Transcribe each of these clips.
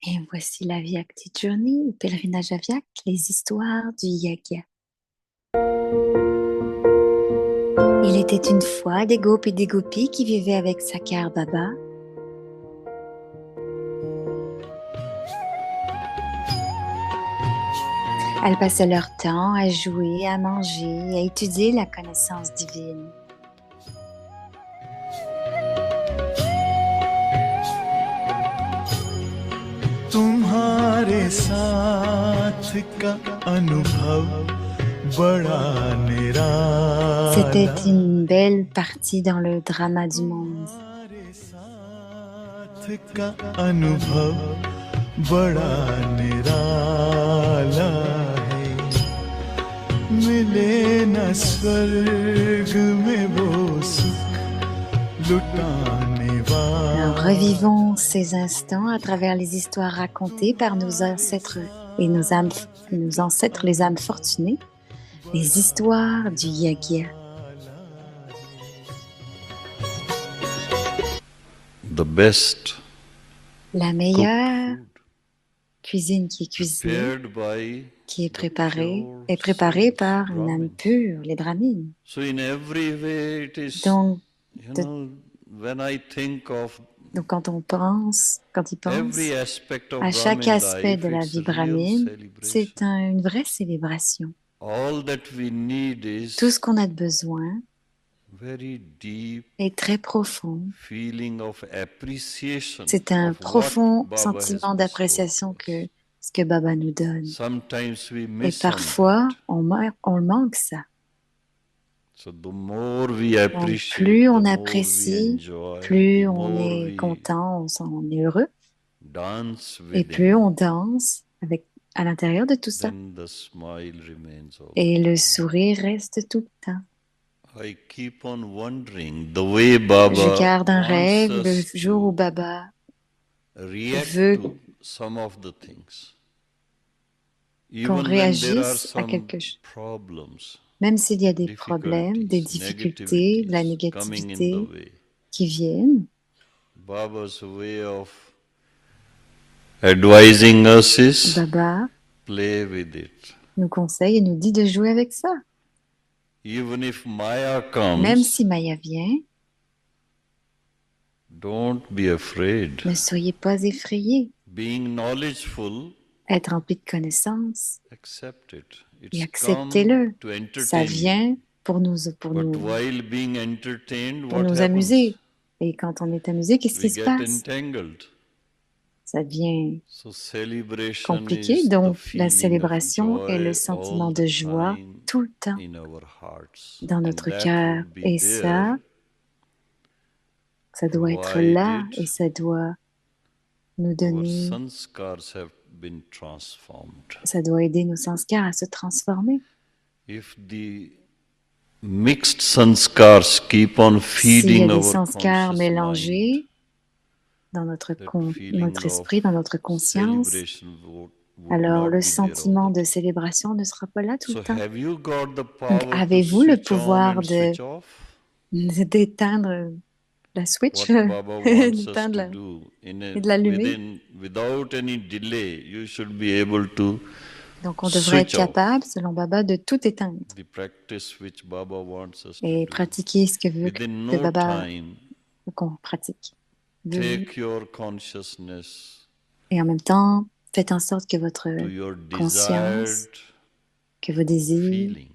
Et voici la Vyakti Journey, le pèlerinage à Vyak, les histoires du Yagya. Il était une fois des gopis et des gopis qui vivaient avec Sakar Baba. Elles passaient leur temps à jouer, à manger, à étudier la connaissance divine. तुम्हारे साथ का अनुभव बड़ा निराला C'était une belle partie dans le drama du monde. तुम्हारे साथ का अनुभव बड़ा निराला है मिले न स्वर्ग में वो सुख लुटाने वाला Alors, revivons ces instants à travers les histoires racontées par nos ancêtres et nos ancêtres, les âmes fortunées, les histoires du Yagya. The best La cooked meilleure food cuisine qui est cuisinée, prepared by qui est the préparée, pure est préparée souls, par une âme Brahmins. pure, les brahmines. So in every way it is, Donc, when I think of quand il pense every aspect of à chaque Brahmin aspect life, de la it's vie a real brahmine, celebration. c'est une vraie célébration. All that we need Tout ce is qu'on a de besoin very deep est très profond. feeling of appreciation C'est un of what profond Baba has sentiment bestowed d'appréciation on us. que ce que Baba nous donne. Sometimes we Et miss parfois, on that. on le manque ça. So the more we Donc, appreciate, plus on the more we apprécie, enjoy, plus the on more est we content, on est heureux, dance et with plus him, on danse à l'intérieur de tout ça. then the smile remains all Et the le time. sourire reste tout le temps. I keep on wondering the way Je Baba garde un wants rêve le us jour où to Baba react veut to some of the things. qu'on Even when there are réagisse à some quelque chose. problems, Même s'il y a des problèmes, des difficultés, de la negativities coming in the négativité way, qui viennent, Baba's way of advising us is Baba play with it. nous conseille et nous dit de jouer avec ça. Even if Maya Même comes, si Maya vient, don't be afraid. ne soyez pas effrayés. Being knowledgeful, Être rempli de connaissances accept it. et It's acceptez-le. come to Ça entertain you. vient pour nous But while being entertained, pour what nous happens? amuser. Et quand on est amusé, qu'est-ce qui We se get passe? entangled. Ça devient So celebration compliqué. is the Donc, la feeling of célébration est le joy sentiment all de the joie time tout le temps in our hearts. dans And notre that cœur. would be Et there ça doit être là provided et ça doit nous our donner, sanskars have been transformed. ça doit aider nos sanskars à se transformer. If the mixed sanskars keep on S'il y a feeding des our sanskars conscious mind, mélangés dans notre that feeling notre of esprit, dans notre conscience, celebration would alors not le be there all sentiment the de time. célébration ne sera pas là tout So le temps. have you got the Donc, power to avez-vous le switch on pouvoir and switch off? d'éteindre la switch, What Baba wants us d'éteindre to do et de l'allumer? without any delay, you should be able to Donc, on devrait être switch off. capable, selon Baba, de tout éteindre The practice which Baba wants us to et do. pratiquer ce que veut Within que no Baba time, qu'on pratique. take your consciousness Et en même temps, faites en sorte que votre to your conscience, desired que vos désirs, feeling.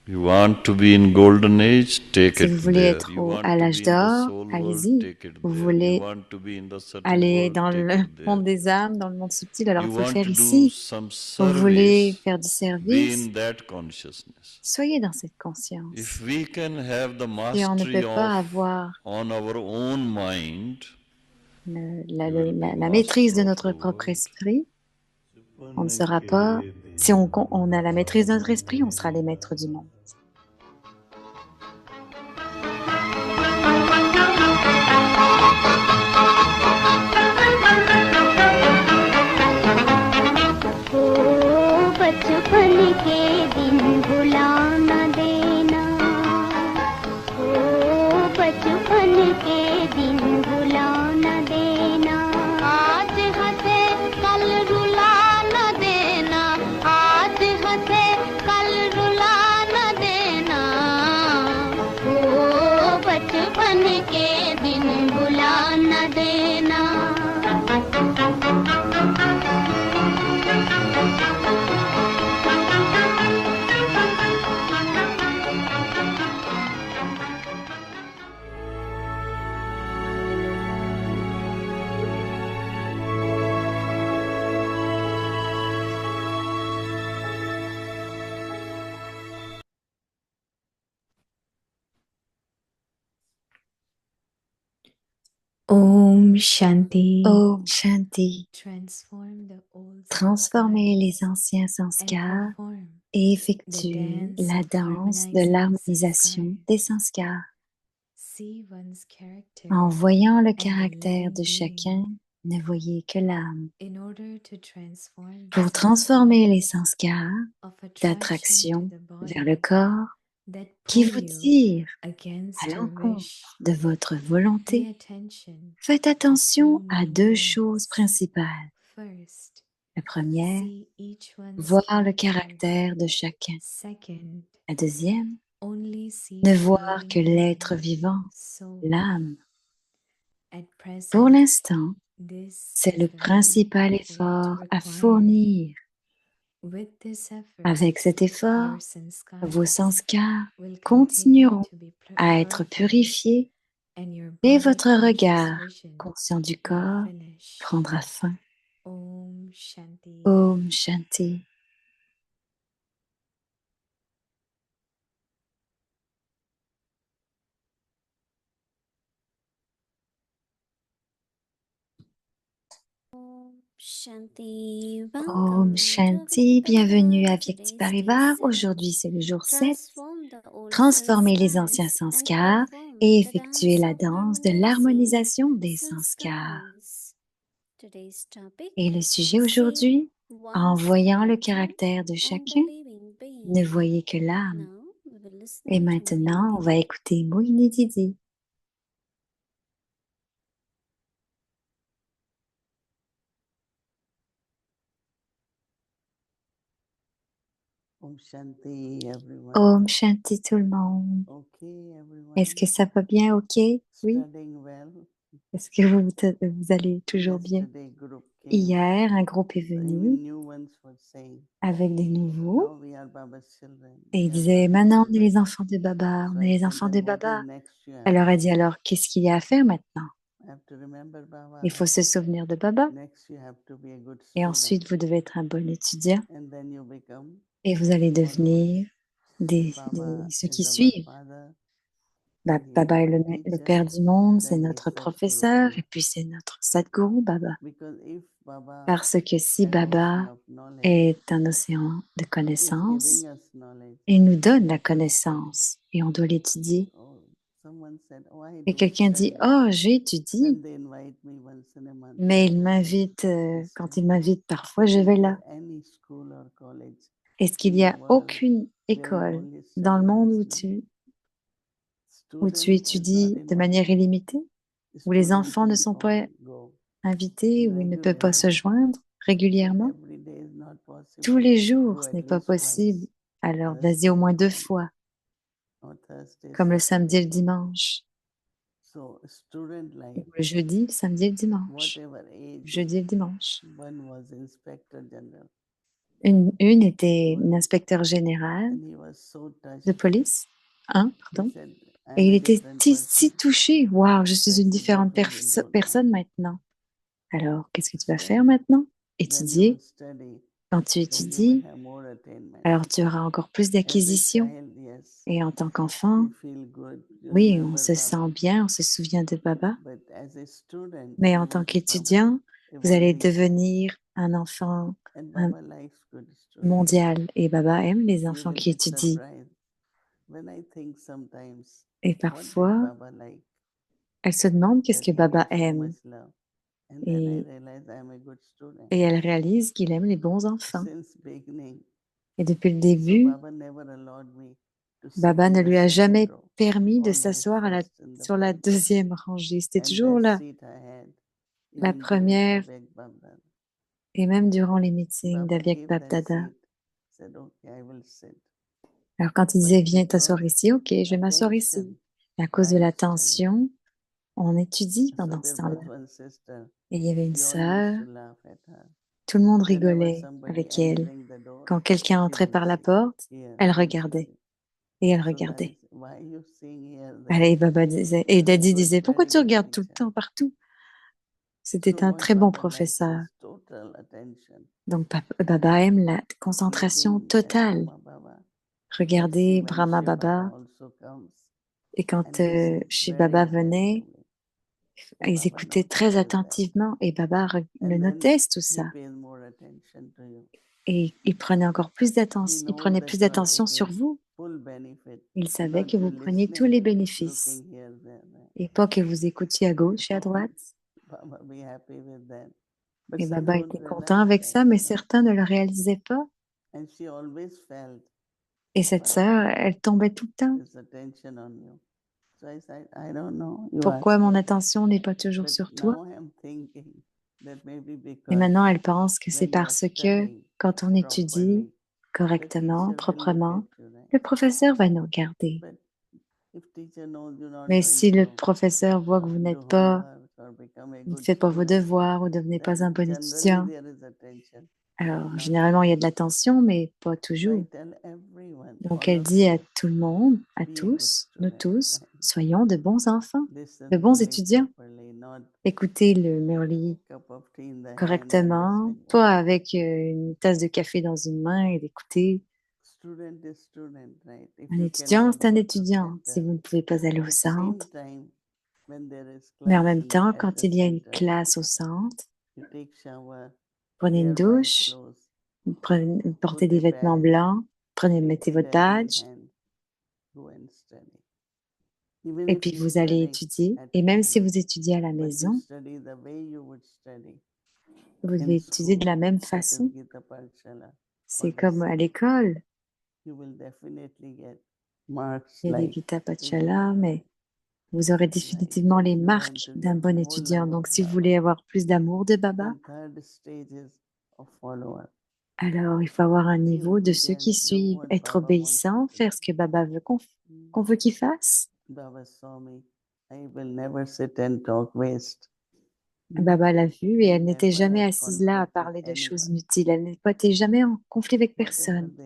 You want to be in golden age, take si it vous voulez there. être You want à to l'âge be in the d'or, soul world, allez-y. take it Vous there. voulez You want to be in the subtle aller world, dans take le it there. monde des âmes, dans le monde subtil, alors il You faut le want faire to do ici. some Vous voulez service, faire du be service, in that consciousness. soyez dans cette conscience. If we can have the Si on ne mastery peut pas of avoir on our own mind, la maîtrise de notre propre esprit, on ne sera pas, si on a la maîtrise de notre esprit, on sera les maîtres du monde. ओ बचपन के दिन भुला न देना ओ बचपन के दिन भुला न देना दिन बुला न देना। Om Shanti. Om Shanti. Transform the old Transformez les sanskars anciens and sanskars perform et the effectuez dance la of danse de harmonizing l'harmonisation sanskars. des sanskars. See one's character En voyant le and the caractère living de being. chacun, ne voyez que l'âme. In order to transform the Pour transformer les sanskars sanskars of attraction to d'attraction the vers le body corps that qui pull vous you tirent against à your l'encontre wish, de votre pay volonté, attention faites to attention two à main deux things. choses principales. First, La première, see each one's voir le character. caractère de chacun. Second, La deuxième, only see ne the voir que living l'être being. vivant, So, l'âme. at present, Pour l'instant, this c'est is le the principal main effort effort à required. fournir. With this effort, Avec cet effort, your sanskars vos sanskars will continue continueront to be à être purified purifiés and your et body votre conscious regard vision conscient du will corps finish. prendra fin. Om Shanti. Om Shanti. Shanti, Om Shanti, bienvenue à Vyakti Parivar. Aujourd'hui, c'est le jour 7. Transformer les anciens sanskars et effectuer la danse de l'harmonisation des sanskars. Et le sujet aujourd'hui, en voyant le caractère de chacun, ne voyez que l'âme. Et maintenant, on va écouter Mohini Didi. Om Shanti, everyone. Om Shanti tout le monde. Okay, everyone. Est-ce que ça va bien? OK? Oui? Studying well. Est-ce que vous allez toujours bien? Yesterday group came. Hier, un groupe est Even venu new ones were saying, avec des nouveaux now we are Baba's children. et il we are disait, Baba's maintenant on est children." les enfants de Baba, on So est I les said, enfants "Then de what is Baba. next you have Elle leur to a do? dit, alors qu'est-ce qu'il y a à faire maintenant? You have to remember Baba. Il faut se souvenir de Baba Next you have to be a good et student. ensuite vous devez être un bon étudiant And then you become et vous allez followers. devenir Baba ceux is qui our suivent. father. Bah, And he Baba est is our le teacher. Père du monde, c'est Then he notre is professeur Sadguru. et puis c'est notre Sadguru Baba. Because if Baba Parce que si an Baba ocean of knowledge est un océan de is connaissances, giving us knowledge. il nous donne la connaissance et on doit l'étudier. Oh, someone said, oh, I Et do quelqu'un dit, study. oh, j'étudie, When they invite me once in a month, mais I il go m'invite, this quand time. il m'invite parfois, je Is vais there là. any school or college Est-ce qu'il in n'y the a world aucune where you école only dans le study monde constantly? où tu Student is not étudies de invited. manière illimitée, où les Student enfants ne sont pas go invités, où ils ne peuvent pas se regularly. joindre régulièrement? Every day is not possible. Tous les Go jours, ce at n'est pas least possible. twice. Alors, vas-y Thursday au moins and 2 Sunday. fois, Or Thursday, comme le samedi et le Saturday. dimanche, So student life, ou le jeudi, le samedi et le dimanche, whatever age, jeudi et le dimanche. one was inspector general. Une était une inspecteur général And he was so touched. de police, He pardon, said, I et am il a était different si person. touché. Waouh, je suis I une said, what différente will you do now? personne maintenant. Alors, qu'est-ce que tu vas faire Study. maintenant? When you Étudier. will study, Quand tu then you étudies, will have more attainment. alors tu auras encore plus As a d'acquisitions. child, yes, Et en tant qu'enfant, you feel good. You oui, on remember se Baba. sent bien, on se souvient de Baba. But as a student, Mais you en tant will become qu'étudiant, vous allez evolving child. devenir un enfant And Baba likes good students. mondial. Et Baba aime les You enfants will qui be étudient. surprised. When I think sometimes, Et what did parfois, Baba like? elle se demande qu'est-ce That que he Baba gives so aime. much love. And then I Et, realized I am a good student. et elle réalise qu'il aime les bons enfants. Since beginning. Et depuis le So début, Baba never allowed me to sit Baba in ne the lui a second jamais row. permis de Always s'asseoir first in the sur la front. deuxième rangée. C'était And toujours that là, seat I had la even during première, Abeg Baba. et même durant les meetings Baba d'Aviak gave that Bab-Dada. seat. Said, okay, I will sit. Alors quand il But disait, viens because t'asseoir ici, ok, je vais m'asseoir ici. attention, Et à cause de I studied. l'attention, on étudie So pendant ce there was temps-là. one sister, Et il y avait une we all sœur, used to laugh at her. tout le monde Whenever rigolait somebody avec elle. entering the door, Quand quelqu'un she entrait will par la see porte, here, elle and regardait. see. Et elle So Daddy regardait. said, why are you seeing here, Allez, there? Baba disait, et Very Daddy good, disait, pourquoi very tu good regardes tout le teacher. temps partout? So C'était un what très bon Baba likes professeur. is total attention. Donc, Baba aime la concentration Looking at totale. Brahma Baba. Let's see Regardez when Brahma Shiv Baba Baba. also comes. Et quand And listen chez very Baba venait, attentively. ils Baba écoutaient très notices that. attentivement et Baba le And then notait tout he ça. pays more attention to you. Et il prenait encore plus He d'attention, il knows prenait that plus you are d'attention sur taking vous. full benefit, Il savait not que you vous preniez tous listening, les bénéfices. looking here, there, there. Et pas que vous écoutiez à gauche et à droite. Baba be happy with that. But Et some Baba don't était content realize avec that, ça, mais certains ne le réalisaient pas. And she always felt Et cette sœur, elle tombait tout le temps. this attention on you. So I said, I don't know. You Pourquoi ask mon her. attention n'est pas toujours But sur toi? now I'm thinking that maybe Et because maintenant, elle pense que c'est when you are parce que studying quand on étudie properly, the correctement, teacher will look proprement, at you, right? le professeur va nous regarder. But if teacher knows you're not Mais doing si le so, professeur voit que vous do n'êtes pas, homework or become a ne good faites pas vos student, devoirs ou ne devenez pas un then bon generally étudiant, there is attention, but alors not généralement il y a de always. l'attention, mais pas So I toujours. tell everyone, Donc all elle of dit you, à tout le monde, à be a good tous, nous student, tous, right? soyons de bons enfants, Listen de to bons me étudiants. properly, not Écoutez le Murli cup of tea in the hand and correctement, listening pas only. avec une tasse de café dans une main et d'écouter. Student is student, right? If Un you étudiant, cannot c'est un go to étudiant. Si center, vous ne pouvez pas aller au at same centre, time, when there is mais en class même temps, at quand the il y a une center, classe au centre, you take shower, prenez une wear white douche, clothes, portez put des a vêtements badge, blancs, mettez take votre steady badge, hand, go and study. Even et if puis you vous allez study étudier. at Et même si home, vous étudiez à la but you maison, study the way you would study vous in devez étudier de la school, même that is façon. Gita Parchala, C'est or the comme à same. l'école. You will definitely get marks Il y a des like Gita a good Pachala, mais student, vous aurez right? définitivement So les if you want marques to d'un get bon more étudiant. love of Donc, si vous Baba, voulez avoir plus d'amour de Baba, then third stage is a follower. alors il faut avoir un Be niveau de ceux qui obedient, do suivent, what être Baba wants you obéissant, to faire ce do. que Baba veut Mm. qu'on veut qu'il fasse. Baba saw me. I will never sit and talk waste. Baba l'a vue et I elle n'était never jamais had assise là à conflict with parler de choses anyone. inutiles. Elle n'était jamais en conflit avec Whatever personne. they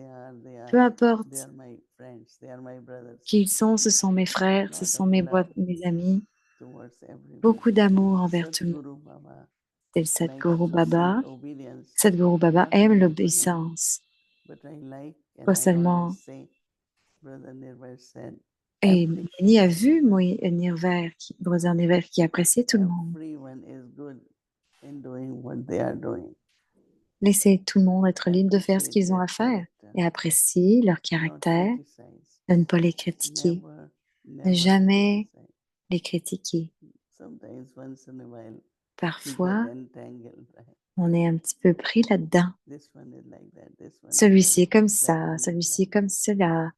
Peu are, they importe are my friends, they are my brothers. qui ils sont, ce sont mes frères, ce Lot sont of love mes amis. towards everyone. Beaucoup d'amour envers tout le monde. Sadhguru Baba C'est le likes Sadhguru to Baba. see obedience, Sadhguru Baba not aime only to him, l'obéissance. but I like, and Pas I seulement. always say, Brother Nirvai said, Et Mani a vu everyone. Brother Nirver qui appréciait tout le monde. Everyone is good in doing what they are doing. Laissez tout le monde être libre de faire ce Appreciate qu'ils ont their à faire character, et apprécier leur not caractère, criticize. de ne pas les critiquer, Never, ne never jamais criticize. les critiquer. Sometimes once in a while we Parfois, get entangled, right? on est un petit peu pris là-dedans. This one is like that, this one is Celui-ci est like comme that, that ça, one is celui-ci est like comme that. cela.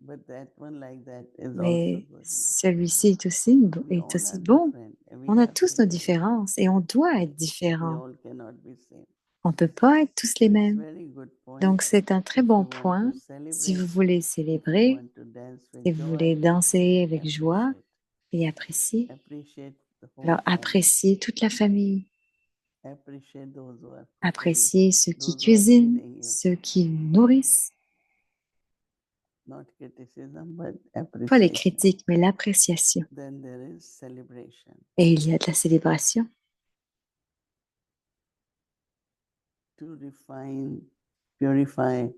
But that one like that is also Mais good, no? celui-ci est We est all aussi are bon. different and we On a have tous to nos be différences et on doit être different. We différents. all cannot be same. On ne peut pas être tous les So it's mêmes. very good point. Donc c'est un très If bon you want to point. Si vous celebrate, voulez if you célébrer, want to dance si with vous voulez joy, danser avec joie appreciate. et apprécier, Appreciate the whole alors family. appréciez toute la famille. Appreciate those who are cooking, Appréciez ceux qui those who are cuisinent, feeding you. ceux qui vous nourrissent. Not criticism, but Pas les appreciation. critiques, mais l'appréciation. Then there is celebration. Et il y a de la célébration To refine, purify. But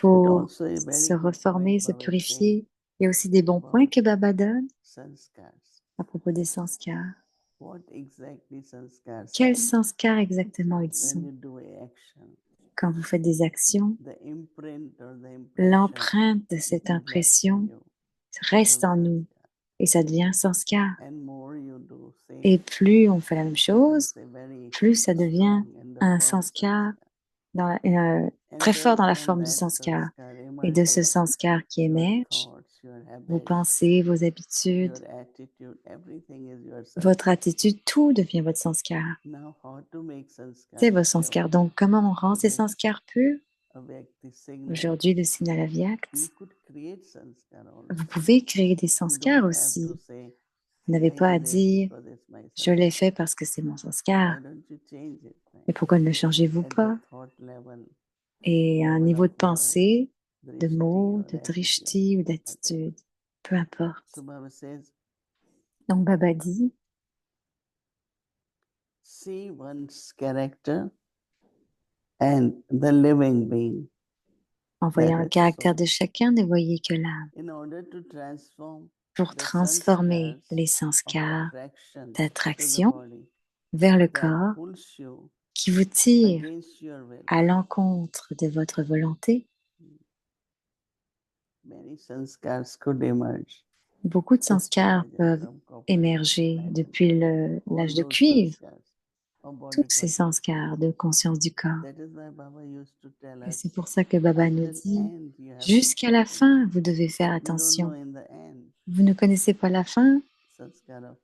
pour also a very se good reformer, point se Baba is saying purifier. Il y a aussi des bons points about que Baba donne sanskars. à propos des sanskars. What exactly sanskars Quels are? sanskars exactement ils When sont? you do a action, Quand vous faites des actions, the imprint or the impression l'empreinte de cette is left in impression you. reste en Becomes nous sanskar. et ça devient sanskar. And more you do same, Et plus on fait la même chose, becomes a very plus ça devient strong and the un firm sanskar sanskar. très And fort then dans la from forme du that sanskar. sanskar Et de ce emerges sanskar qui your émerge, thoughts, your vos habits, pensées, vos habitudes, your attitude, everything is your votre sanskar. attitude, tout devient votre sanskar. Now, how to make sanskar C'est vos pure? sanskars. Donc, comment on rend ces Today, sanskars purs? Avyakti signal. Aujourd'hui, le signal You Avyakt. could create sanskar Vous also. pouvez créer des You sanskars don't have to aussi. say, Vous n'avez I pas à did it dire because it's my je l'ai sanskar. fait parce que c'est mon sanskar. Why don't you change it? Right? Mais pourquoi ne le changez-vous At the pas? thought level, Et à un level niveau de of your pensée, de drishti mots, or de attitude, drishti ou whatever. d'attitude, peu importe. So Baba says, Donc Baba dit, see one's character and the living being. en voyant That le is caractère so. de chacun, ne voyez que l'âme. In order to transform Pour the transformer sanskars les of sanskars attraction to the d'attraction body vers le that corps pulls you qui vous tire against your will, à l'encontre de votre volonté, many sanskars could emerge. beaucoup de It's sanskars because peuvent from copper, émerger diamond, depuis all l'âge de those cuivre, sanskars of tous body ces consciousness. sanskars de conscience du corps. That is why Baba used to tell Et us, c'est pour ça que Baba nous until dit, end you have to jusqu'à la focus. fin, vous devez faire You don't know attention. in the end, Vous ne connaissez pas la fin, sanskar of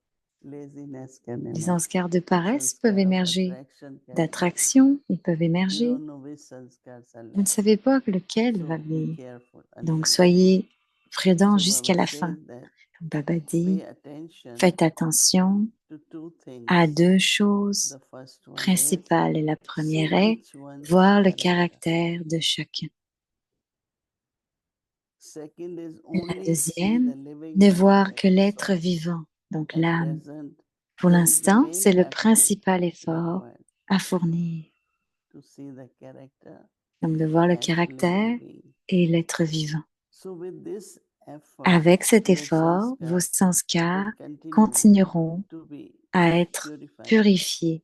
laziness can les emerge. sanskars de paresse peuvent Sanskar of émerger, attraction can emerge. d'attraction, ils peuvent You émerger. don't know which sanskars are Vous ne left. savez pas lequel va So be venir. careful Donc until end. soyez prudents So jusqu'à Baba la fin. says that Baba dit, pay attention faites attention to two à things. deux choses The first one is principales. Et la see première est each one's voir le character. caractère de chacun. Second is La only see deuxième, the living ne being, voir that que is l'être all. vivant, donc At l'âme. present, Pour that is the l'instant, main c'est le effort principal effort required à fournir. to see the character Donc de voir le and living caractère being. et l'être vivant. So with this effort, Avec cet your effort, vos sanskars sanskars will continue continueront to be à être purified. purifiés.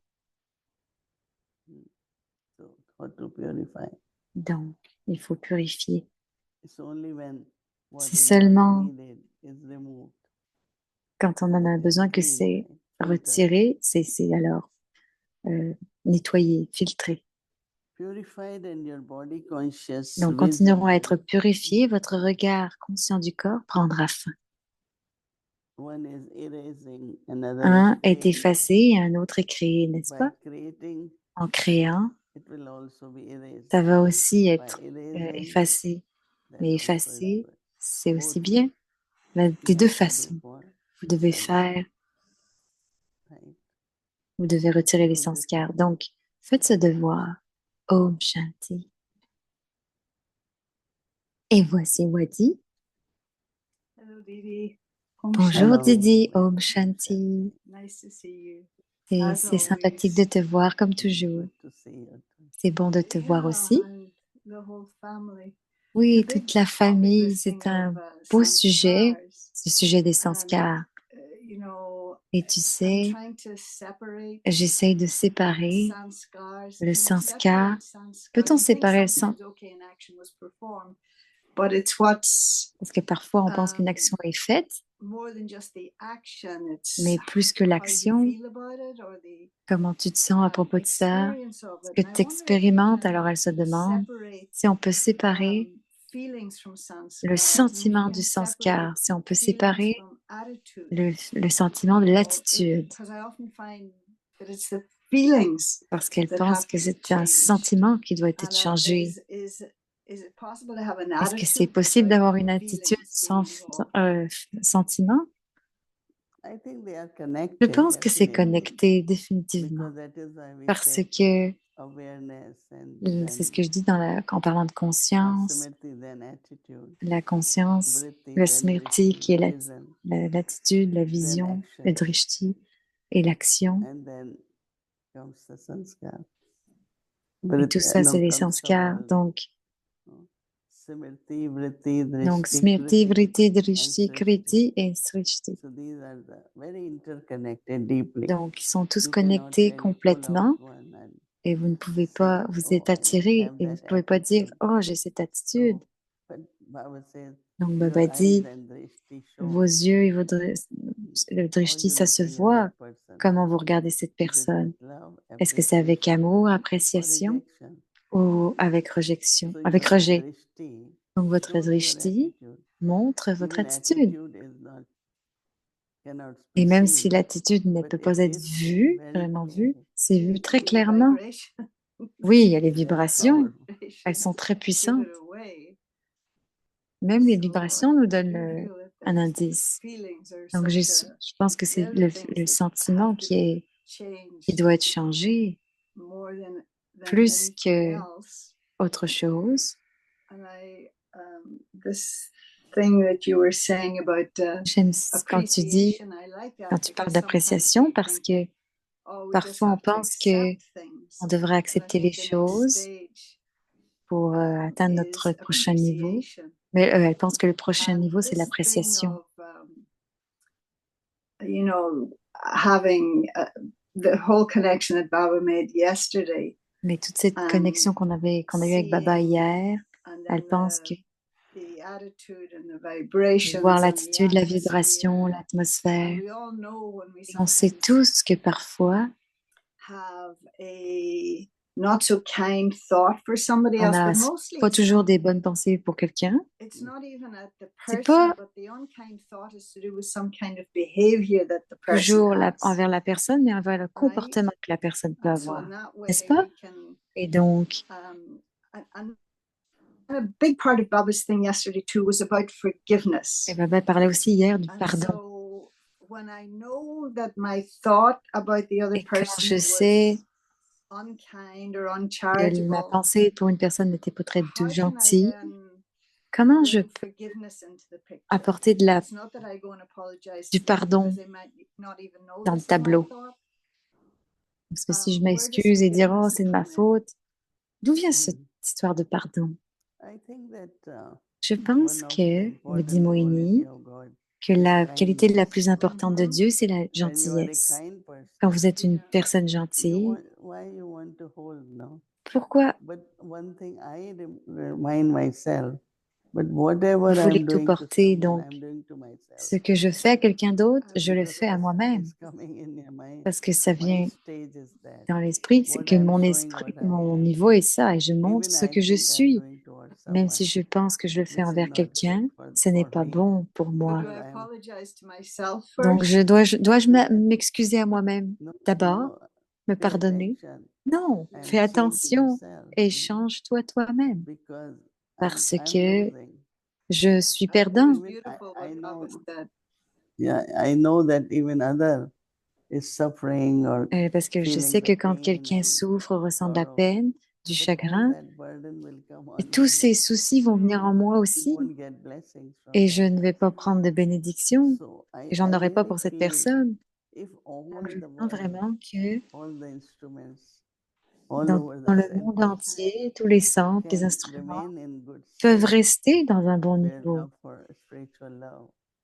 So how to purify? Donc, il faut purifier. It's only when what C'est is not seulement needed is removed. quand on en a That is besoin que clean, c'est right? Filtered. retiré, c'est alors nettoyé, filtré. Purified and your body conscious Donc, continueront à être vision. purifiés. Votre regard conscient du corps prendra fin. One is erasing, another Un is est creating. effacé et un autre est créé, n'est-ce By pas? creating, En créant, it will also be erased. ça va aussi By être erasing, effacé. that Mais also is effacer, good. c'est aussi Both bien. Des you deux have to do façons. for Vous devez yourself, faire, right? vous devez retirer les So this sanskars. Donc, faites ce devoir. Om Shanti. Et voici Wadi. Hello, Didi. Om Bonjour Hello. Didi, Om Om Shanti. Nice to see you. Et As c'est sympathique de always. te voir comme toujours. Good to see you too. C'est bon de te voir Yeah, aussi. and the whole family. Oui, The toute big la topic famille, this thing c'est un of beau sujet, sanskars. ce sujet des And sanskars. you know, Et tu I'm sais, trying to separate j'essaye de séparer sanskars. le Can you sanskar. separate sanskars? Peut-on You think séparer le sanskar? sometimes, okay, an action was performed, but it's what's Parce que parfois on pense qu'une action est faite, more than just the action. It's mais plus que how you l'action, feel about it or the comment tu te sens à propos de ça, experience of ce it. que And I tu wonder if you expérimentes. can Alors elle se demande separate si on peut séparer feelings from le sanskars, and if sentiment you du can sanskar, separate si on peut feelings séparer from attitude. le sentiment de l'attitude, Because I often find that it's the feelings parce qu'elle that pense have que to be c'est un changed. sentiment qui doit être And changé. is it possible to have an Est-ce que c'est attitude possible without d'avoir une attitude feelings sans being sentiment? I think they are Je connected, pense que c'est definitely. connecté définitivement, Because that is why we parce say que awareness and c'est ce then que je dis en parlant de conscience, smriti, then attitude, la conscience, vritti, le then smriti qui est drishti, vision, l'attitude, la then vision, le action, drishti et l'action. and then comes the sanskar. Et tout ça, c'est les Comes the sanskars. word, Donc, smriti, vritti, donc drishti, smriti, kriti, vritti, and drishti, srishti. kriti et srishti. So these are the very interconnected deeply. Donc, ils sont tous You cannot connectés really pull out complètement one and et vous ne pouvez say, pas, vous oh, êtes I attiré have et vous that ne pouvez pas dire, attitude. oh, j'ai cette attitude. Oh, but Baba says, Donc, your Baba eyes dit, and drishti vos show yeux et le how drishti, you ça se looking at voit. that person. Comment vous regardez cette Is it personne? with love, Est-ce que c'est avec appreciation, amour, or appréciation rejection? ou avec rejection, So avec your rejet? drishti Donc, votre shows your drishti attitude. montre votre Even attitude. attitude is not cannot Et be même si seen, l'attitude ne but peut it pas être is seen vue, very vraiment vue, clearly. c'est vu très the clairement. vibration? Oui, il y a les It's very vibrations. powerful. Elles sont très Give puissantes. it away. Même les So vibrations nous donnent you feel it un indice. feelings are Donc, such a je pense que c'est little things le that sentiment have to be qui changed doit être changé more than plus anything que else. autre chose. And this thing that you were saying about J'aime quand tu dis, appreciation, I like quand that tu parles because sometimes d'appréciation, we parce think, que oh, we just parfois on have to pense que accept things. on devrait And I accepter les think the next choses stage pour atteindre notre is prochain niveau. appreciation. Mais elle pense que le prochain And niveau, c'est this thing l'appréciation. of, having the whole connection that Baba made yesterday, Mais toute cette and connexion qu'on a eue avec Baba seeing, hier, and elle then pense que the attitude and the vibrations voir and the l'attitude, la atmosphere. vibration, And l'atmosphère, we all know when we et on sait sometimes tous que parfois, have a not so kind thought for somebody on else, n'a but mostly pas toujours des bonnes pensées pour quelqu'un. it's not even at the C'est person, pas but the unkind thought is to do with some kind of behavior that the person toujours has. envers la personne, mais envers le Right? comportement que la personne peut And so avoir. in that N'est-ce way, pas? we can. Et donc, And a big part of Baba's thing yesterday too was about forgiveness. et Baba parlait aussi hier du And pardon. so when I know that my thought about the other Et quand person je was sais unkind or que ma uncharitable, pensée pour une personne n'était peut-être how can I gentille, then comment je bring peux forgiveness into the picture? apporter It's not that I go and apologize du to them pardon because they might not even know dans le this is my tableau? thought. Parce que si je Where does m'excuse et dire, oh, forgiveness c'est de ma come in? faute, d'où vient cette histoire de pardon? Je pense que, me dit Moïni, que la qualité la plus importante de Dieu, c'est la gentillesse. Quand vous êtes une personne gentille, pourquoi vous voulez tout porter? Donc, ce que je fais à quelqu'un d'autre, je le fais à moi-même. Parce que ça vient dans l'esprit, c'est que mon niveau est ça, et je montre ce que je suis. Même si je pense que je le fais envers quelqu'un, ce n'est pas bon pour But moi. do I apologize to myself Donc, first? dois-je m'excuser à moi-même d'abord, me pardonner? Non, fais attention et change-toi toi-même, parce que je suis I think perdant. it's beautiful what Baba said. Parce que je sais que quand quelqu'un souffre, ressent de la peine, du chagrin, et tous ces soucis vont venir en moi aussi, et je ne vais pas prendre de bénédiction, et j'en aurai pas pour cette personne. Donc, je sens vraiment que dans le monde entier, tous les centres, les instruments peuvent rester dans un bon niveau,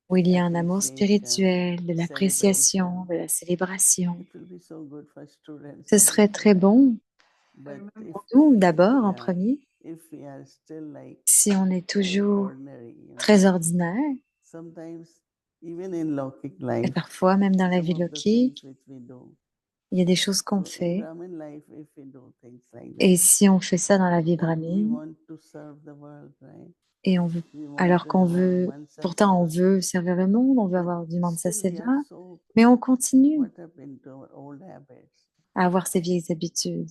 où il y a un amour spirituel, de l'appréciation, de la célébration. Ce serait très bon pour nous, d'abord, en premier, si on est toujours très ordinaire, et parfois, même dans la vie loquique, il y a des choses qu'on fait, et si on fait ça dans la vie brahmine, et on veut, alors qu'on veut, pourtant on veut servir le monde, on veut avoir du mansa seva, mais on continue à avoir ces vieilles habitudes.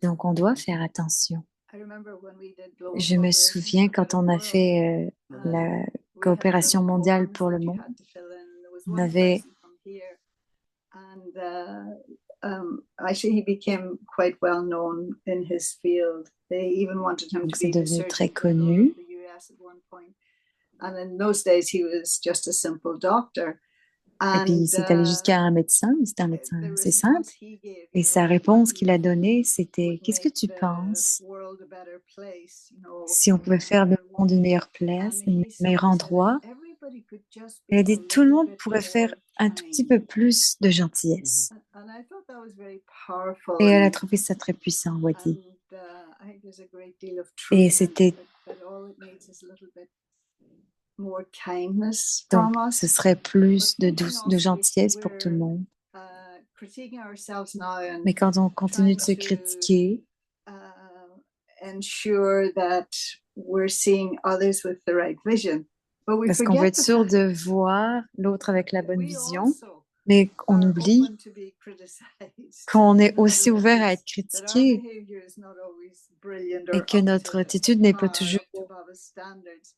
Donc on doit faire attention. I remember when we did Global Je me Cooperation souviens for quand Better on a World, fait la we had coopération little mondiale forms pour le that you monde, had to fill in. There was on one avait, person from here, and actually he became quite well known in his field. They even wanted him donc to c'est be the devenu très Surgeon General connu. of the US at one point. And in those days, he was just a simple doctor. Et puis, And c'est allé jusqu'à un médecin, mais c'était un médecin the assez simple. response he gave, Et you sa know, réponse he qu'il a donnée, c'était, would qu'est-ce que make tu the penses world a better place, you know. si on pouvait faire le monde une meilleure place, And un he meilleur simply said, if endroit? everybody could just Elle be a a dit, tout le little monde bit pourrait faire more un tout petit kind. peu plus de gentillesse. And I thought that was very powerful. Et elle a trouvé ça très puissant, Wadi. And I think there's a great deal of Et truth in c'était, it, that all it needs is a little bit more kindness donc, from ce us. serait plus But de thinking de also gentillesse pour tout le we're monde. critiquing ourselves now and Mais quand on continue de se trying to critiquer, ensure that we're seeing others with the right vision. But we parce qu'on veut forget être the sûr fact de voir l'autre avec la that bonne we vision, also mais on are oublie open to be criticized. qu'on est In aussi other ouvert à words, être that our critiqué behavior is not always brilliant et or que up notre to attitude n'est pas par, toujours up to Baba's standards.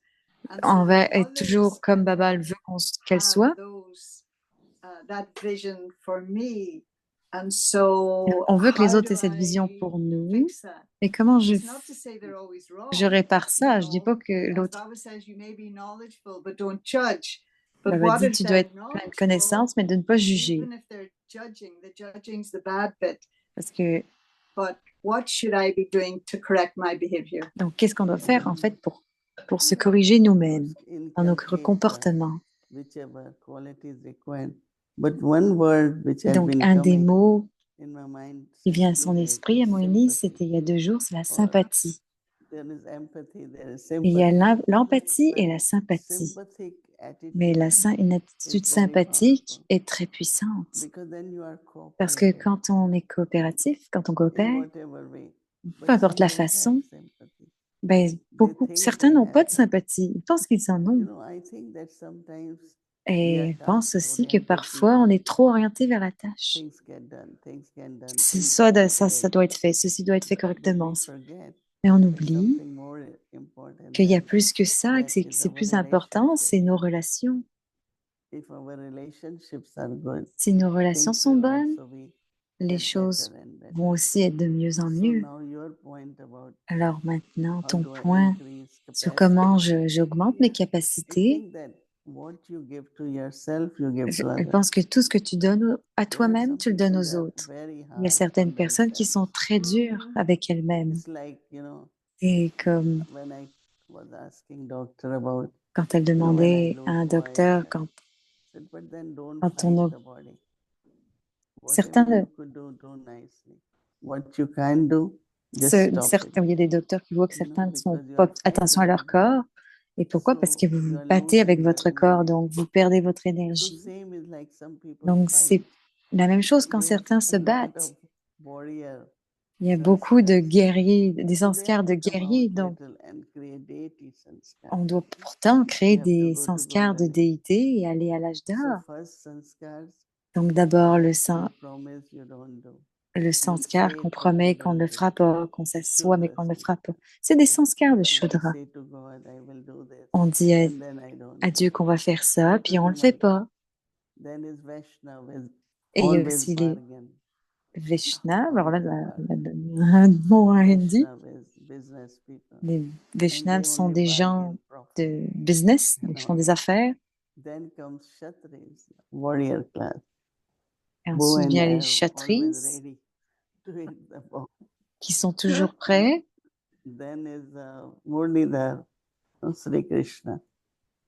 And On so va for être toujours others, comme I Baba want veut to qu'elle have soit. that vision for me. And so On veut que les how autres do aient cette vision I pour nous. fix that? Et comment It's not to say they're always je wrong. répare You ça? Je dis know, pas que as l'autre. Baba says, you may be knowledgeable, but don't judge. But Baba what dit, is tu dois that être plein de knowledgeable? connaissances, mais de ne pas juger. Even if they're judging, the judging's the bad bit. Parce que, But what should I be doing to correct my behavior? donc, qu'est-ce qu'on doit faire en fait pour se corriger nous-mêmes dans nos comportements? whichever quality is required. But one word which had Donc, been un des coming mots in my mind qui vient à since son few esprit, days à is Moïse, sympathy. c'était il y a 2 jours, c'est la sympathie. There is empathy, there is Il y a sympathy. l'empathie et But la sympathie. sympathetic Mais attitude une is attitude very sympathique powerful est très puissante. because then you are Parce que cooperative quand on est coopératif, quand on in coopère, whatever way. peu But importe la some don't have façon, sympathy. ben, They think certains they n'ont pas have de it. sympathie. Ils pensent qu'ils en You ont. know, I think that sometimes Et pensent aussi que task-oriented parfois, on people, est trop orienté vers la tâche. things get done, things get done C'est ça doit être fait, ceci doit être fait But correctement. we forget Mais on that oublie something more important qu'il y a than plus que ça, que that is c'est our plus important, relationship. c'est nos relations. If our relationships are good, Si nos relations things sont will bonnes, also be les get choses better and better. vont aussi être de mieux en So mieux. now your point about Alors maintenant, how ton do I point increase sur comment capacity? j'augmente mes I capacités, think that what you give to yourself, you give to je others. pense que tout ce que tu donnes à There are toi-même, some tu le donnes people aux that are autres. very Il y a hard certaines on personnes qui themselves. sont très dures avec elles-mêmes. It's like, you know, Et comme when I was asking doctor about, quand elles when I demandaient à lose un voice, docteur, I said, but then don't quand fight on, the body. certains, Whatever you could do nicely. What you can do, just stop it. il y a des docteurs qui voient que You know, certains ne font because you pas are attention à fighting leur it. corps. Et pourquoi? Parce que So vous you vous are battez avec losing your votre corps, energy. donc vous perdez votre So énergie. same is like some people Donc c'est fight. la même chose quand They have certains se a lot battent. of warrior Il y a beaucoup de sanskars. guerriers, des So they sanskars have de to come guerriers, out donc little and create deity sanskar. on doit pourtant créer You have to des go to sanskars de golden age. déité et aller à l'âge So d'or. first sanskars Donc d'abord you promise you don't do. le You sanskar say qu'on it, but promet you qu'on ne don't le do. fera pas, qu'on s'assoit mais Shudra qu'on ne le sanskar. fera pas. C'est des sanskars de And you Shudra. say to God, I will do this. On dit And then I don't à do. Dieu qu'on va faire ça, That puis is on le fait not. pas. Then is Vaishnava is Et il y a always aussi les bargain. Vaishnavas, alors là, Always bargain. un mot en hindi. Vaishnava is business people. Les And Vaishnavas they sont only des bargain gens profit. de business, ils font des affaires. Then comes Kshatris, warrior class. Et Bow ensuite and vient les arrow, always Kshatris, ready to hit the ball. qui sont toujours prêts. Then is Murlidhar, Sri Krishna.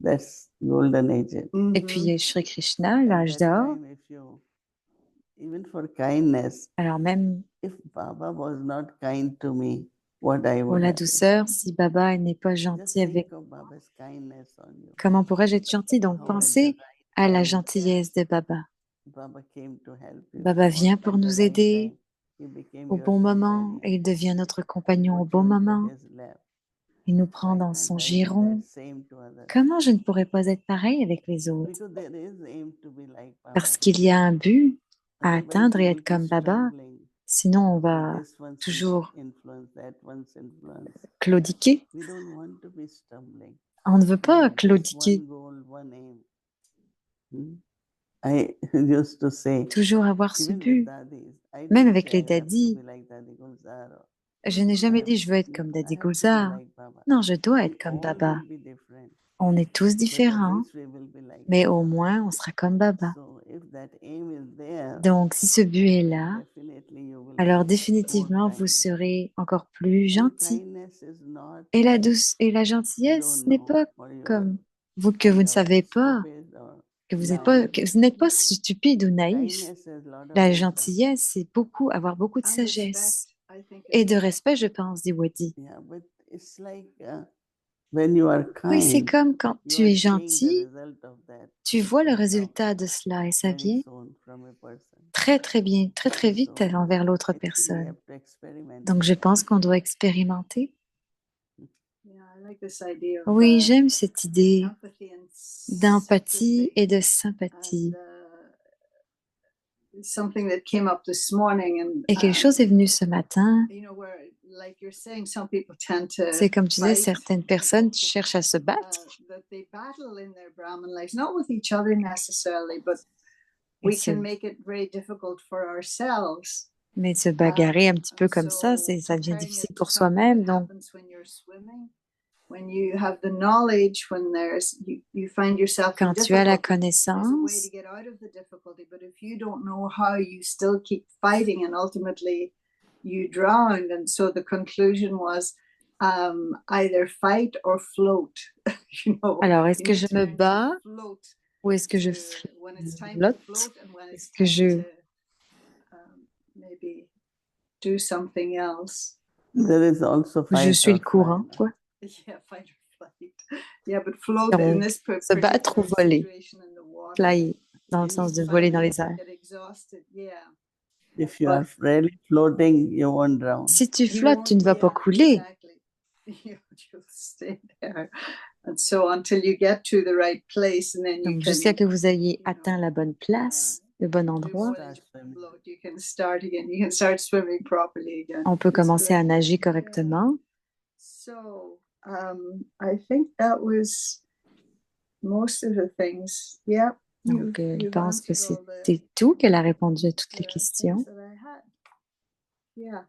That's golden age. Et puis il y a Shri Krishna, At l'âge that d'or. time, if you, even for kindness, Alors même if Baba was not kind to me, what I pour would la have been. douceur, si Baba n'est pas Just gentil avec, think of Baba's kindness on you. comment pourrais-je être gentil? Donc How at the pensez right à la time, gentillesse de Baba. Baba came to help you. Baba vient pour At the nous right aider time, he became au your bon moment companion. et il devient notre He compagnon au put bon you into moment. his lap. Il nous prend Why dans can't son I do giron. that same to others? Comment je ne pourrais pas être pareil avec les autres? Because there is aim to be like Parce Baba. qu'il y a un but à Otherwise, atteindre you et will être be comme Baba. stumbling Sinon, on with va this one's toujours influence, that one's influence. claudiquer. We don't want to be stumbling. On ne veut We pas have just claudiquer. one goal, one aim. I used to say, Toujours avoir ce even with but. daddies, I Même didn't avec say les I have to daddies. be like Daddy Gulzar. Je n'ai jamais dit je veux être comme I Daddy have to be Gulzar. like Baba. Non, je dois We être comme all Baba. will be different, On est tous but at différents, least we will be like mais au Baba. moins on sera comme Baba. So if that aim is there, Donc, si ce but est then là, definitely you will alors be more définitivement vous kind. serez encore plus And gentil. kindness is not Et la douce et la you gentillesse don't n'est know, pas or you are, comme vous que or vous ne you are savez pas, stupid or que vous n'êtes naive. pas, que vous n'êtes pas stupide ou naïf. Kindness has a lot of La wisdom. gentillesse, c'est avoir beaucoup de And respect, sagesse I think, et as de well. respect, je pense, dit Wadi. Yeah, but it's like when you are Oui, c'est kind, comme quand you tu are es seeing the gentil, result of that. tu It vois le will come résultat de cela et ça very vient soon from a person. très très bien, très très vite So envers l'autre I think we personne. have to experiment Donc with je that. pense qu'on doit expérimenter. Yeah, I like this idea of Oui, j'aime cette idée empathy and d'empathie sympathy et de and sympathie. something that came up this morning, and Et quelque chose est venu ce matin. you know, where, like you're saying, some people tend to C'est comme tu disais, fight, certaines personnes cherchent à se battre. that they battle in their Brahmin lives, not with each other necessarily, but Et we se- can make it very difficult for ourselves. Mais de se bagarrer un petit peu And comme ça, so ça devient comparing it difficile to pour something soi-même. that Donc, happens when you're swimming, when you have the knowledge, when you find yourself in quand tu as la difficulty, there's a way connaissance, to get out of the difficulty. But if you don't know how, you still keep fighting, and ultimately you drown. And so the conclusion was either fight or float. You know, alors est-ce you que need je to me learn to bats float ou est-ce que je when it's time to flotte? float and when Est-ce it's que time je... to maybe do something else. There is also Je fight suis or le courant, flight. quoi. Yeah, fight or flight. Yeah, but float in Donc, this se battre ou particular voler, situation in the water, flyer, dans le you sens de find voler dans you les airs. get exhausted. Yeah. If you But are really floating, you won't drown. Si tu you flottes, tu won't, ne vas pas yeah, couler. exactly. You'll stay there. And so until you get to the right place, and then you Donc, can, jusqu'à que vous ayez you atteint know, la bonne place, le bon do endroit, more than just float. You can start again. You can start swimming properly again. on peut It's commencer à good. nager Yeah. correctement. So I think that was most of the things. Yeah, Donc, je you've pense que answered all the c'était tout, qu'elle a répondu à toutes les things questions. that I had. Yeah,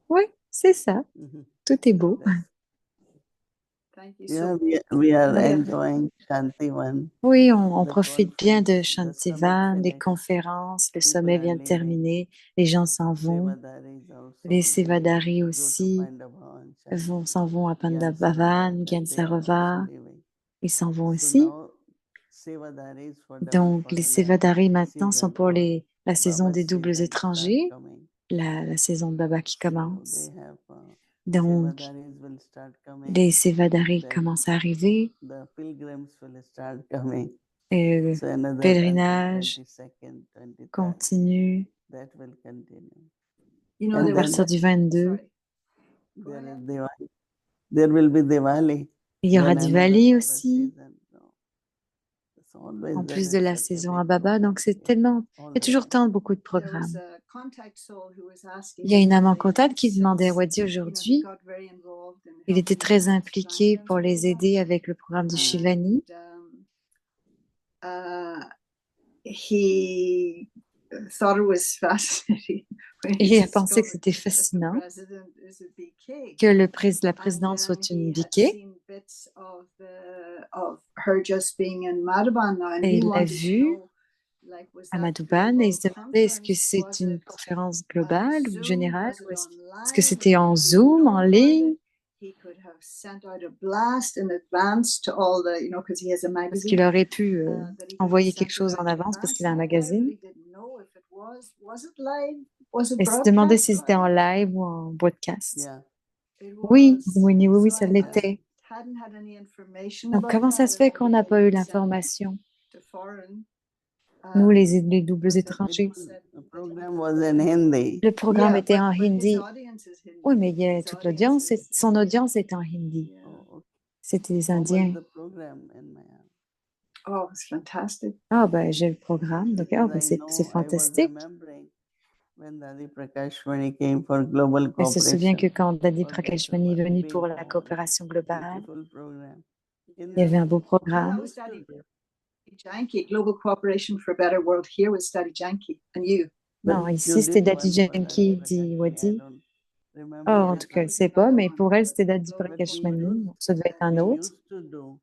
Oui, c'est ça. Mhm. Tout est beau. Yes. thank you Yeah, so we are Yeah. enjoying Shantivan. Oui, on The profite bien de conference, the summit Shantivan, des finished. conférences, le People sommet are vient de leaving. terminer, les gens s'en vont, Sevadaris also, les they Sévadaris go to aussi Pandavan, s'en vont à Gyan Pandavan, Sarovar, they are Gyansarovar, also leaving. ils s'en vont So aussi. now Sevadaris for double Donc, les Sévadaris maintenant sont season pour or la saison Baba's des doubles season start étrangers, coming. la saison de Baba qui So commence. they have Donc, Sevadaris will start les coming. Sévadaris Then commencent à arriver. the pilgrims will start coming. Et So another until pèlerinage 22nd, 23rd, continue that will continue. You know, And à there was partir du 22. sorry. Go There is ahead. Diwali. There will be Diwali. Il y aura Then Diwali another aussi, season. So it's always en there plus is de la such a saison à big Baba. Donc, c'est tellement... Il y a always. toujours tant beaucoup de There was programmes. a contact soul who was asking Il y a une âme en Wadi contact qui demandait à since, Wadi you know, he aujourd'hui. got very involved in Il était helping très the impliqué Shivani pour les program. aider avec le programme du Shivani. And he thought it was fascinating when Et he il a pensé que discovered c'était that the fascinant president is a BK. que la And présidente then soit une he had biquet. seen bits of her just being in Madhaban now, and Et he il l'a wanted to vu know, like, was à that Madhuban et il global se demandait est-ce que conference? c'est Was une it conférence globale ou Zoom? générale Was ou it est-ce que online? c'était en Did he Zoom, know en about ligne? it? He could have sent out a blast in advance to all the, you know, because he has a Parce qu'il magazine. aurait pu That he could have envoyer sent quelque it chose out en in avance parce advance qu'il a un to everybody, magazine. but he didn't know if it was it live? Was it Et se demandait broadcast si c'était en live? live ou en broadcast. Yeah. It Oui, was. oui, oui, So ça I l'était. hadn't had any information Donc, about comment ça that, se and fait I qu'on n'a pas eu had sent l'information, to foreign. nous, Um, les doubles but that étrangers? said The that he program was in Hindi. Le programme yeah, était en but his hindi. audience is Hindi. Oui, mais il y a His toute audience l'audience, is son audience est en hindi. yeah. Oh, okay. C'était les How was Indiens. the program in Myanmar? Oh, it's fantastic. Ah, ben, j'ai le programme. Donc, ah, Because ben, I c'est know I was fantastique. remembering when Dadi Prakashmani came for global Elle se souvient que cooperation. quand Dadi For that Prakashmani est one venu big pour la coopération globale, beautiful program. In il y avait un beau Yeah, that programme. was Daddy Janki. Global Cooperation for a Better World here was Daddy Janki and you. Non, But you ici, c'était did Dadi one for Dadi Janki, dit Prakashmani. I Wadi. don't Oh, remember en which tout cas, elle one. ne sait pas, mais pour elle, c'était Dadi But we Prakashmani. used, Donc, ça devait être un We autre. used to do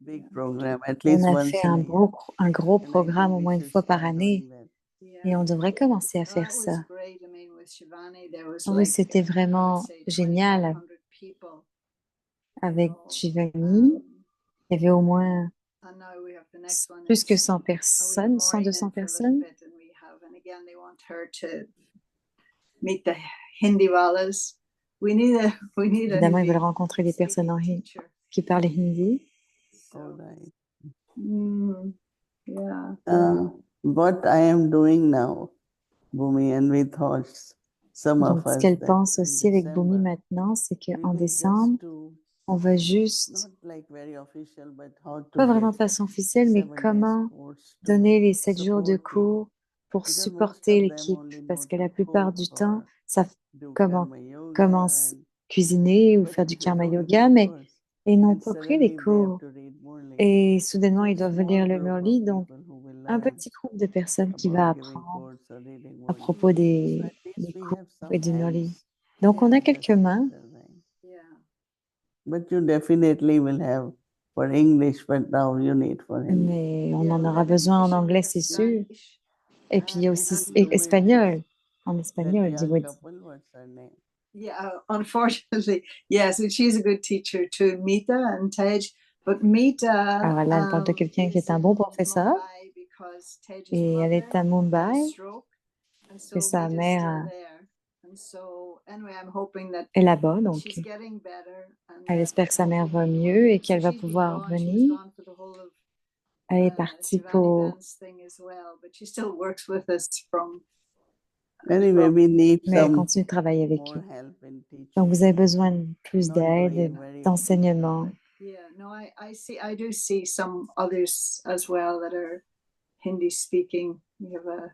big program at On least a once fait in un a year. gros And I programme think au we moins une should fois par start année. doing that. Et on yeah, devrait commencer à that faire was ça. great. I mean, with Shivani, there was Oui, like, c'était I would vraiment say génial. 2,500 people, you Avec know. Shivani, il y avait au moins And now we have the next one plus que is 100 we have personnes, 100, Maureen 200 in for a little personnes. bit, and we have, and again, they want her to meet the Hindi wallas. We need a Évidemment, ils veulent Hindi rencontrer les personnes speaking teacher. qui parlent hindi. So, All right. yeah. What I am doing now, Bhumi, and we thought some Donc, of ce us qu'elle that pense in aussi avec Bhumi December maintenant, c'est we qu'en will décembre, just do on va juste, not like very official, but how to pas vraiment get de façon officielle, mais 7 days comment course to donner les 7 jours de support cours pour Because most supporter of them l'équipe, only parce know que la to plupart cook du temps, or savent do comment karma yoga commence and cuisiner ou but faire du they karma don't yoga, take mais course. ils n'ont And pas pris les suddenly they have cours. to read Murli. Et soudainement, So a ils doivent lire small le group of Murli, donc people who will un learn petit groupe de personnes qui va about giving apprendre course or reading à Murli. propos So des at least we cours have et some du Murli. hands. Donc, on a That's quelques the mains, better thing. Yeah. But you definitely will have for English, but now you need for Hindi. mais on Yeah, en we'll aura have besoin en English and anglais, c'est sûr. Spanish. Et puis, il y a And aussi who is the espagnol. En That espagnol, young dis-moi. couple, what's her name? Yeah, unfortunately, yes, and she's a good teacher too, Mita and Tej. But Mita Alors là, elle parle de quelqu'un qui est un bon professeur. Mumbai because Tej's Et elle est à mother had a Mumbai, stroke, and so que sa Mita's mère still there. And so anyway, I'm hoping that est là-bas, donc she's getting better. And elle that espère que sa mère va hopefully mieux et so qu'elle va she's been pouvoir gone. She was venir. gone for the whole of Elle est partie Shivani pour... Van's thing as well, but she still works with us from. Anyway, we need Mais elle some continue de travailler avec more eux. help in teaching. Donc, vous avez besoin de plus Not d'aide, doing very d'enseignement. well. Yeah, no, I do see some others as well that are Hindi speaking. We have a,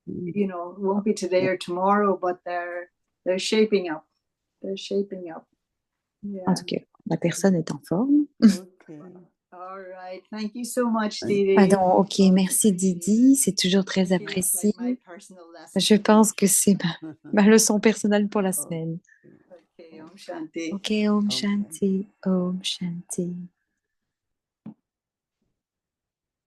you know, won't be today or tomorrow, but they're shaping up. They're shaping up. Yeah. En tout cas, la personne est en forme. Okay. All right. Thank you so much, Thank Didi. Pardon, ok, merci Didi, c'est toujours très I feel it's apprécié. like my personal lesson Je for the pense week. que c'est ma leçon personnelle pour la Oh. semaine. Okay, Om Shanti. Ok, Om Okay. Shanti, Om Shanti.